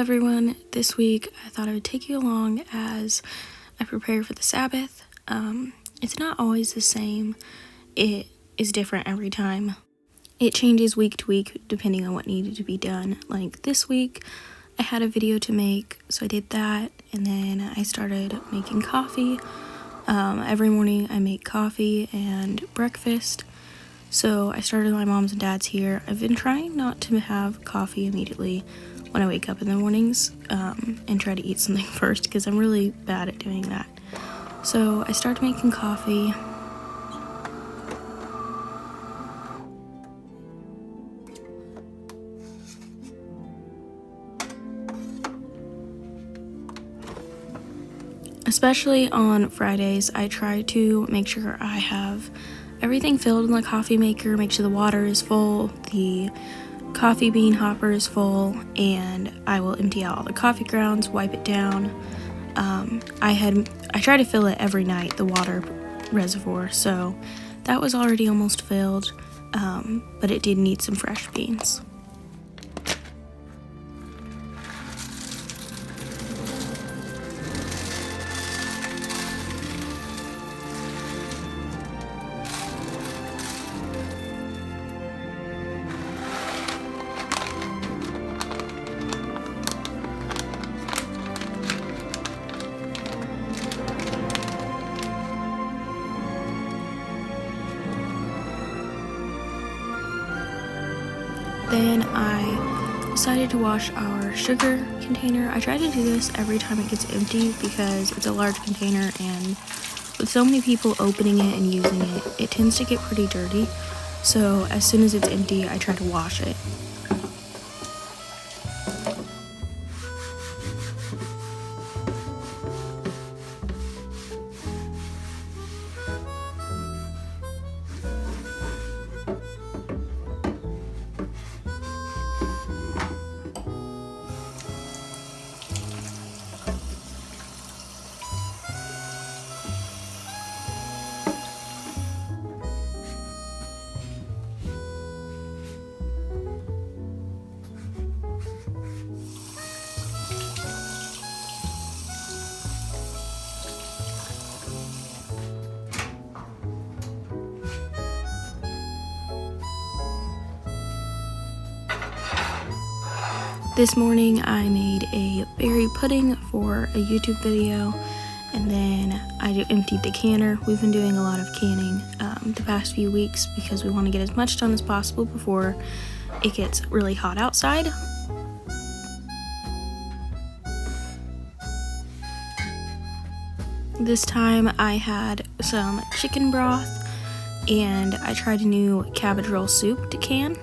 everyone. This week I thought I would take you along as I prepare for the Sabbath. It's not always the same. It is different every time. It changes week to week depending on what needed to be done. Like this week I had a video to make, so I did that, and then I started making coffee. Every morning I make coffee and breakfast. So I started my mom's and dad's here. I've been trying not to have coffee immediately when I wake up in the mornings and try to eat something first because I'm really bad at doing that. So I started making coffee. Especially on Fridays, I try to make sure I have everything filled in the coffee maker, make sure the water is full, the coffee bean hopper is full, and I will empty out all the coffee grounds, wipe it down. I try to fill it every night, the water reservoir, so that was already almost filled, but it did need some fresh beans. Then I decided to wash our sugar container. I try to do this every time it gets empty because it's a large container, and with so many people opening it and using it, it tends to get pretty dirty. So as soon as it's empty, I try to wash it. This morning I made a berry pudding for a YouTube video, and then I emptied the canner. We've been doing a lot of canning the past few weeks because we want to get as much done as possible before it gets really hot outside. This time I had some chicken broth, and I tried a new cabbage roll soup to can.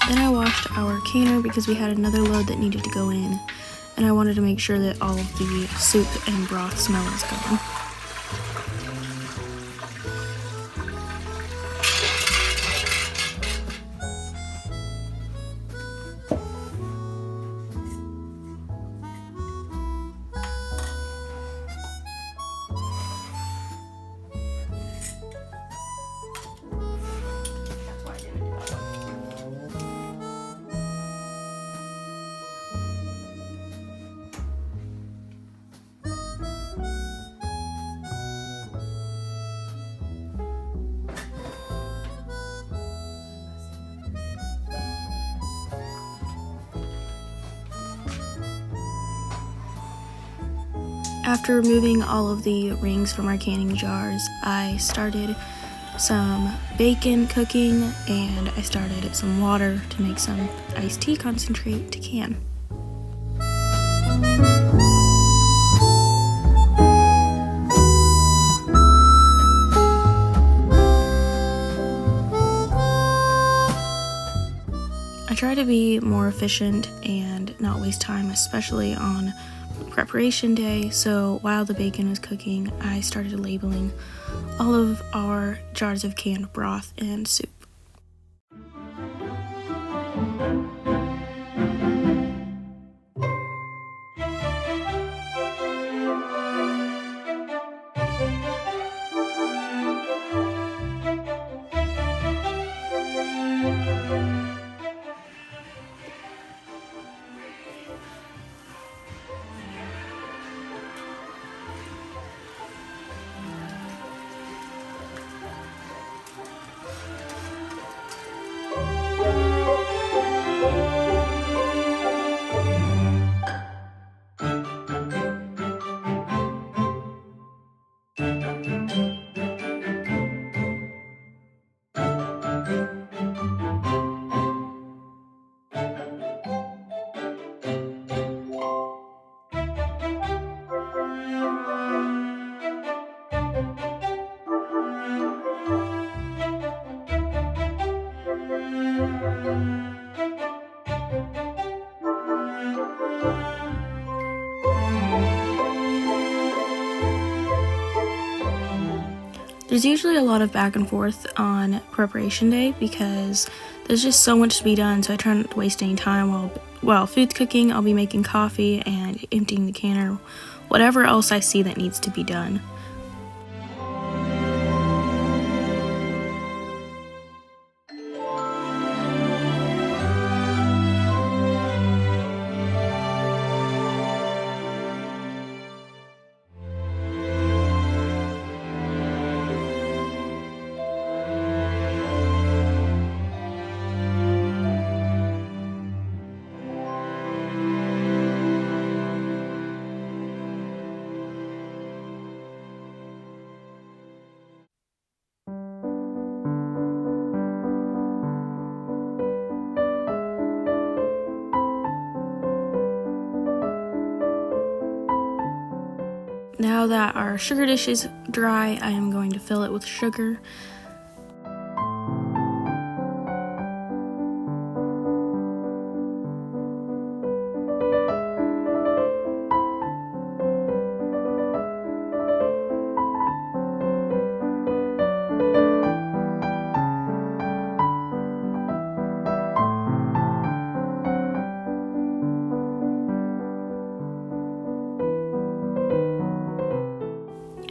Then I washed our canner because we had another load that needed to go in, and I wanted to make sure that all of the soup and broth smell is gone. After removing all of the rings from our canning jars, I started some bacon cooking, and I started some water to make some iced tea concentrate to can. I try to be more efficient and not waste time, especially on preparation day, so while the bacon was cooking, I started labeling all of our jars of canned broth and soup. There's usually a lot of back and forth on preparation day because there's just so much to be done, so I try not to waste any time. While food's cooking, I'll be making coffee and emptying the canner, whatever else I see that needs to be done. Now that our sugar dish is dry, I am going to fill it with sugar.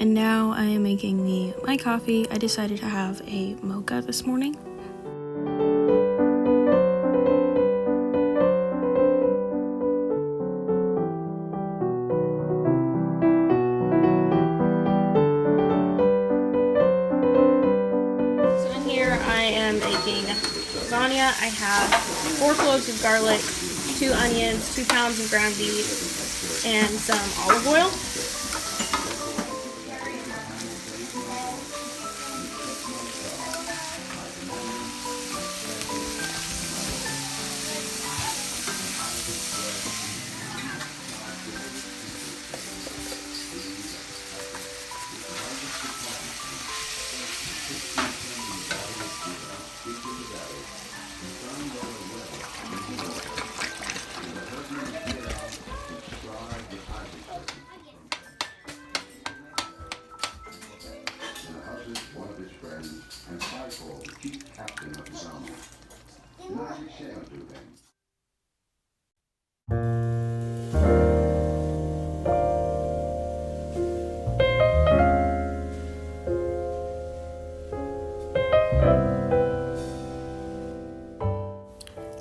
And now I am making my coffee. I decided to have a mocha this morning. So in here I am making lasagna. I have 4 cloves of garlic, 2 onions, 2 pounds of ground beef, and some olive oil.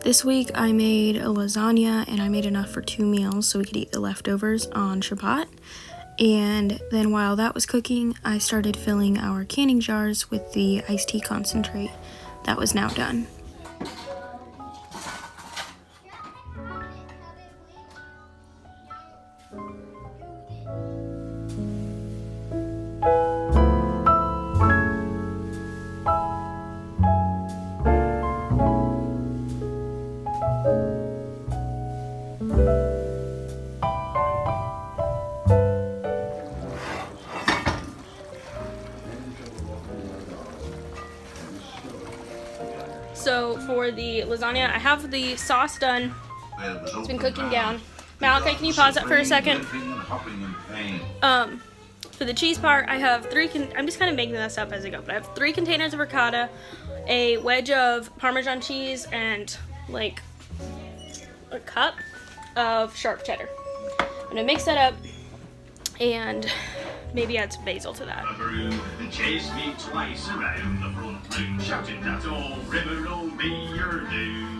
This week I made a lasagna and I made enough for 2 meals so we could eat the leftovers on Shabbat. And then while that was cooking, I started filling our canning jars with the iced tea concentrate that was now done. So for the lasagna, I have the sauce done. It's been cooking down. Malachi, can you pause that for a second? For the cheese part, I have 3, I'm just kind of making this up as I go, but I have 3 containers of ricotta, a wedge of Parmesan cheese, and like a cup of sharp cheddar. I'm gonna mix that up and maybe add some basil to that. Chase me twice around the front room, shouting that all river will be your doom.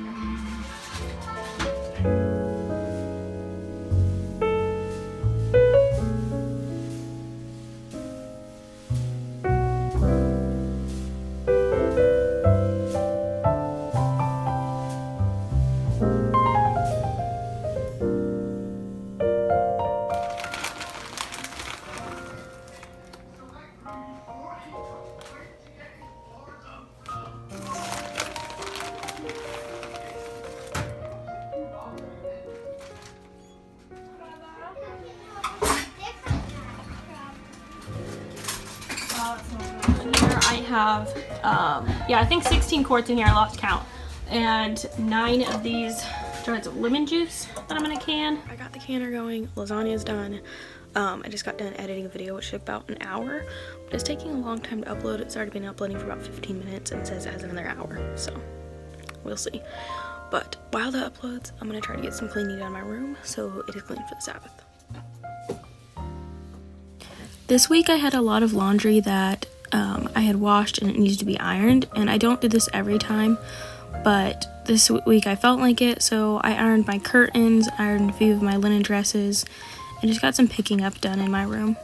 Here I have, I think 16 quarts in here, I lost count, and 9 of these jars of lemon juice that I'm gonna can. I got the canner going, lasagna's done. I just got done editing a video, which took about an hour, but it's taking a long time to upload. It's already been uploading for about 15 minutes and it says it has another hour, so we'll see. But while that uploads, I'm gonna try to get some cleaning done in my room so it is clean for the Sabbath. This week I had a lot of laundry that I had washed and it needed to be ironed, and I don't do this every time, but this week I felt like it, so I ironed my curtains, ironed a few of my linen dresses, and just got some picking up done in my room.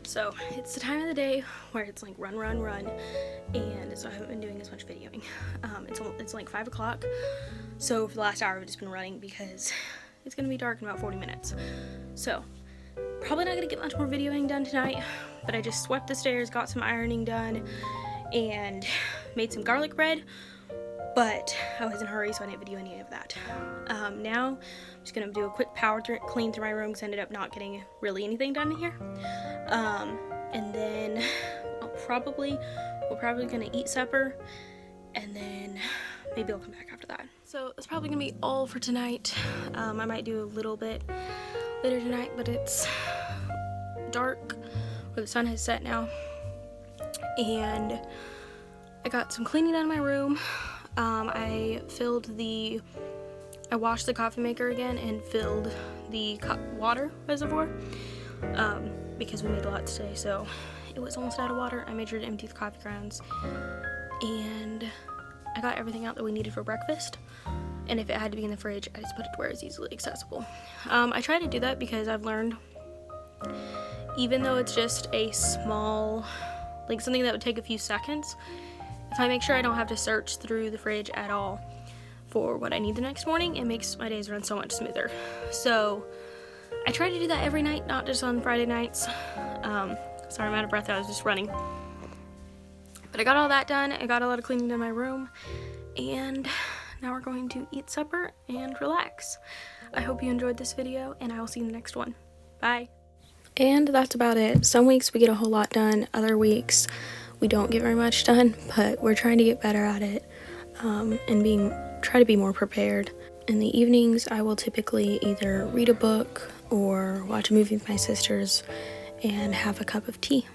So it's the time of the day where it's like run, and so I haven't been doing as much videoing. It's like 5 o'clock, so for the last hour I've just been running because it's gonna be dark in about 40 minutes. So probably not gonna get much more videoing done tonight, but I just swept the stairs, got some ironing done, and made some garlic bread, but I was in a hurry, so I didn't video any of that. Now I'm just gonna do a quick clean through my room because I ended up not getting really anything done in here. And then we're probably gonna eat supper, and then maybe I'll come back after that. So that's probably gonna be all for tonight. I might do a little bit later tonight, but it's dark, where the sun has set now, and I got some cleaning done in my room. I washed the coffee maker again and filled the water reservoir, because we made a lot today, so it was almost out of water. I made sure to empty the coffee grounds, and I got everything out that we needed for breakfast, and if it had to be in the fridge, I just put it to where it's easily accessible. I try to do that because I've learned, even though it's just a small, like something that would take a few seconds, if I make sure I don't have to search through the fridge at all for what I need the next morning, it makes my days run so much smoother. So I try to do that every night, not just on Friday nights. Sorry, I'm out of breath, I was just running. But I got all that done, I got a lot of cleaning done in my room, and now we're going to eat supper and relax. I hope you enjoyed this video, and I will see you in the next one. Bye. And that's about it. Some weeks we get a whole lot done, other weeks we don't get very much done, but we're trying to get better at it, and try to be more prepared. In the evenings, I will typically either read a book or watch a movie with my sisters and have a cup of tea.